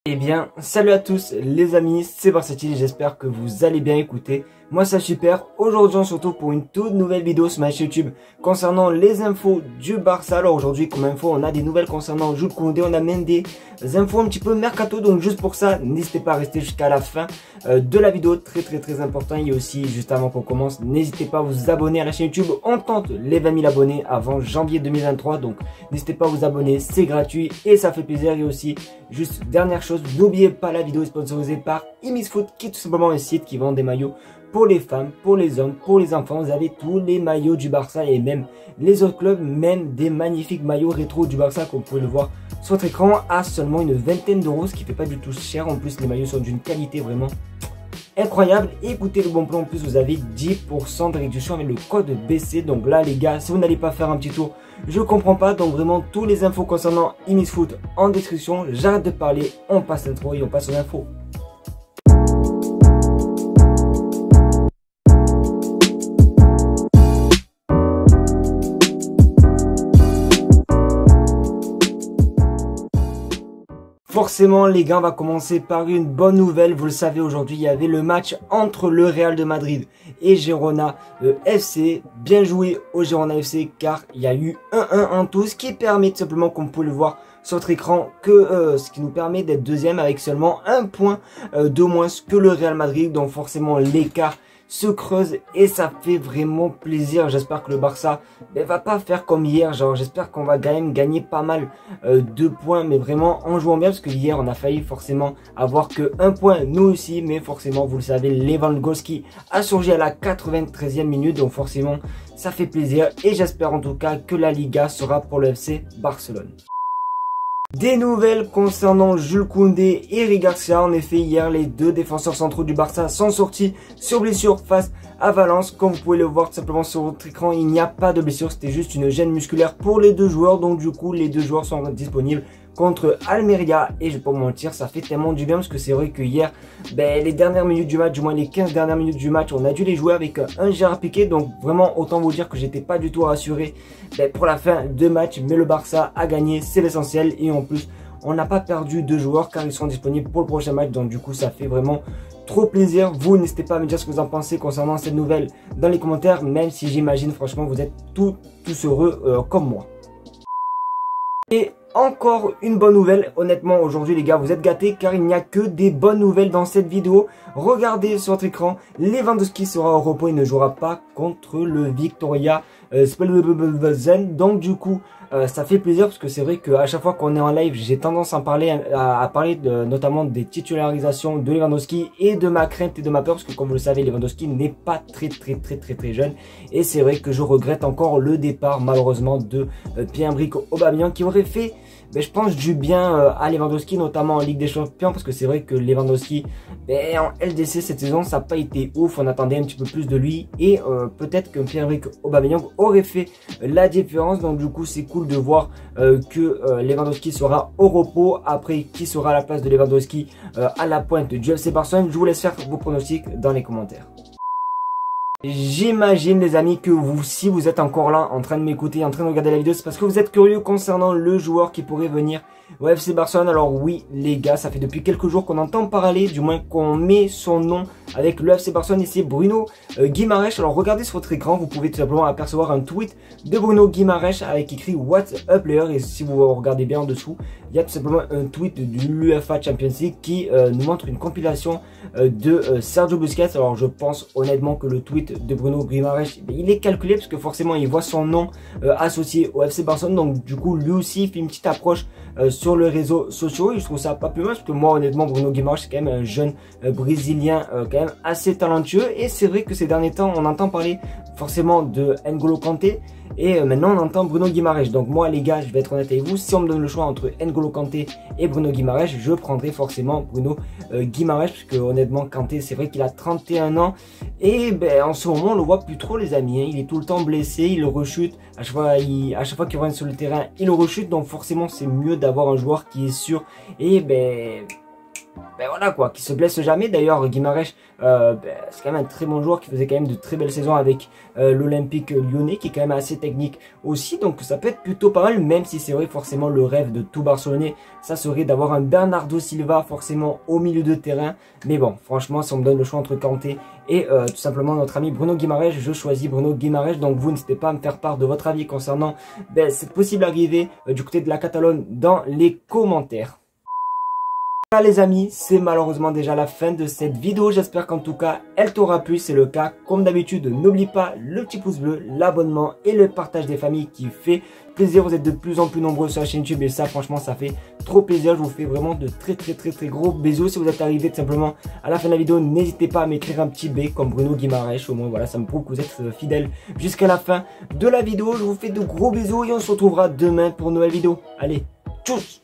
Eh bien, salut à tous les amis, c'est Barsatil, j'espère que vous allez bien écouter. Moi ça super, aujourd'hui on se retrouve pour une toute nouvelle vidéo sur ma chaîne YouTube concernant les infos du Barça. Alors aujourd'hui comme info on a des nouvelles concernant Jules Koundé, on a même des infos un petit peu mercato. Donc juste pour ça, n'hésitez pas à rester jusqu'à la fin de la vidéo, très important. Et aussi juste avant qu'on commence, n'hésitez pas à vous abonner à la chaîne YouTube. On tente les 20 000 abonnés avant janvier 2023, donc n'hésitez pas à vous abonner, c'est gratuit et ça fait plaisir. Et aussi juste dernière chose, n'oubliez pas, la vidéo est sponsorisée par Imisfoot, qui est tout simplement un site qui vend des maillots pour les femmes, pour les hommes, pour les enfants. Vous avez tous les maillots du Barça et même les autres clubs, même des magnifiques maillots rétro du Barça comme vous pouvez le voir sur votre écran à seulement une vingtaine d'euros, ce qui fait pas du tout cher. En plus les maillots sont d'une qualité vraiment incroyable. Écoutez le bon plan, en plus vous avez 10% de réduction avec le code BC. Donc là les gars, si vous n'allez pas faire un petit tour, je comprends pas. Donc vraiment tous les infos concernant Imisfoot en description. J'arrête de parler, on passe l'intro et on passe aux infos. Forcément les gars, on va commencer par une bonne nouvelle. Vous le savez, aujourd'hui il y avait le match entre le Real de Madrid et Girona FC. Bien joué au Girona FC car il y a eu 1-1 en tout, ce qui permet tout simplement, comme vous pouvez le voir sur votre écran, que ce qui nous permet d'être deuxième avec seulement un point de moins que le Real Madrid. Donc forcément l'écart se creuse et ça fait vraiment plaisir. J'espère que le Barça va pas faire comme hier, genre j'espère qu'on va quand même gagner pas mal de points, mais vraiment en jouant bien, parce que hier on a failli forcément avoir que un point nous aussi, mais forcément vous le savez, Lewandowski a surgi à la 93e minute, donc forcément ça fait plaisir et j'espère en tout cas que la Liga sera pour le FC Barcelone. Des nouvelles concernant Jules Koundé et Eric Garcia. En effet, hier, les deux défenseurs centraux du Barça sont sortis sur blessure face à Valence. Comme vous pouvez le voir tout simplement sur votre écran, il n'y a pas de blessure, c'était juste une gêne musculaire pour les deux joueurs. Donc du coup, les deux joueurs sont disponibles contre Almeria et je vais pas vous mentir, ça fait tellement du bien, parce que c'est vrai que hier, les dernières minutes du match, du moins les 15 dernières minutes du match, on a dû les jouer avec un Gérard Piqué. Donc vraiment, autant vous dire que j'étais pas du tout rassuré pour la fin de match, mais le Barça a gagné, c'est l'essentiel. Et en plus, on n'a pas perdu deux joueurs car ils seront disponibles pour le prochain match. Donc du coup, ça fait vraiment trop plaisir. Vous, n'hésitez pas à me dire ce que vous en pensez concernant cette nouvelle dans les commentaires, même si j'imagine franchement vous êtes tous heureux comme moi. Et encore une bonne nouvelle, honnêtement aujourd'hui les gars vous êtes gâtés car il n'y a que des bonnes nouvelles dans cette vidéo. Regardez sur votre écran, Lewandowski sera au repos, il ne jouera pas contre le Victoria Spelzen. Donc du coup ça fait plaisir, parce que c'est vrai qu'à chaque fois qu'on est en live j'ai tendance à parler notamment des titularisations de Lewandowski et de ma crainte et de ma peur, parce que comme vous le savez Lewandowski n'est pas très jeune et c'est vrai que je regrette encore le départ malheureusement de Pierre-Emerick Aubameyang, qui aurait fait je pense du bien à Lewandowski, notamment en Ligue des Champions, parce que c'est vrai que Lewandowski en LDC cette saison ça n'a pas été ouf, on attendait un petit peu plus de lui et peut-être que Pierre-Emerick Aubameyang aurait fait la différence. Donc du coup c'est cool de voir que Lewandowski sera au repos. Après, qui sera à la place de Lewandowski à la pointe du FC Barcelone? Je vous laisse faire vos pronostics dans les commentaires. J'imagine les amis que vous, si vous êtes encore là en train de m'écouter, en train de regarder la vidéo, c'est parce que vous êtes curieux concernant le joueur qui pourrait venir au FC Barcelone. Alors oui les gars, ça fait depuis quelques jours qu'on entend parler, du moins qu'on met son nom avec le FC Barcelone, et c'est Bruno Guimaraes. Alors regardez sur votre écran, vous pouvez tout simplement apercevoir un tweet de Bruno Guimaraes avec écrit What's up player, et si vous regardez bien en dessous, il y a tout simplement un tweet de l'UEFA Champions League qui nous montre une compilation de Sergio Busquets. Alors je pense honnêtement que le tweet de Bruno Guimaraes, il est calculé, parce que forcément il voit son nom associé au FC Barcelone. Donc du coup lui aussi il fait une petite approche sur les réseaux sociaux et je trouve ça pas plus mal, parce que moi honnêtement Bruno Guimaraes c'est quand même un jeune brésilien quand même assez talentueux. Et c'est vrai que ces derniers temps on entend parler forcément de N'Golo Kanté et maintenant on entend Bruno Guimaraes. Donc moi les gars, je vais être honnête avec vous, si on me donne le choix entre N'Golo Kanté et Bruno Guimaraes, je prendrai forcément Bruno Guimaraes, parce que honnêtement Kanté c'est vrai qu'il a 31 ans et en ce moment on le voit plus trop les amis, hein. Il est tout le temps blessé, il rechute à chaque fois qu'il revient sur le terrain, il rechute. Donc forcément c'est mieux d'avoir un joueur qui est sûr et voilà quoi, qui se blesse jamais. D'ailleurs, Guimarães, c'est quand même un très bon joueur qui faisait quand même de très belles saisons avec l'Olympique Lyonnais, qui est quand même assez technique aussi. Donc ça peut être plutôt pas mal, même si c'est vrai forcément le rêve de tout Barcelonais, ça serait d'avoir un Bernardo Silva forcément au milieu de terrain. Mais bon, franchement, si on me donne le choix entre Kanté et tout simplement notre ami Bruno Guimarães, je choisis Bruno Guimarães. Donc vous n'hésitez pas à me faire part de votre avis concernant cette possible arrivée du côté de la Catalogne dans les commentaires. Voilà les amis, c'est malheureusement déjà la fin de cette vidéo. J'espère qu'en tout cas elle t'aura plu. C'est le cas comme d'habitude. N'oublie pas le petit pouce bleu, l'abonnement et le partage des familles qui fait plaisir. Vous êtes de plus en plus nombreux sur la chaîne YouTube et ça franchement ça fait trop plaisir. Je vous fais vraiment de très gros bisous. Si vous êtes arrivé tout simplement à la fin de la vidéo, n'hésitez pas à m'écrire un petit B comme Bruno Guimarães. Au moins voilà, ça me prouve que vous êtes fidèles jusqu'à la fin de la vidéo. Je vous fais de gros bisous et on se retrouvera demain pour une nouvelle vidéo. Allez, tchuss!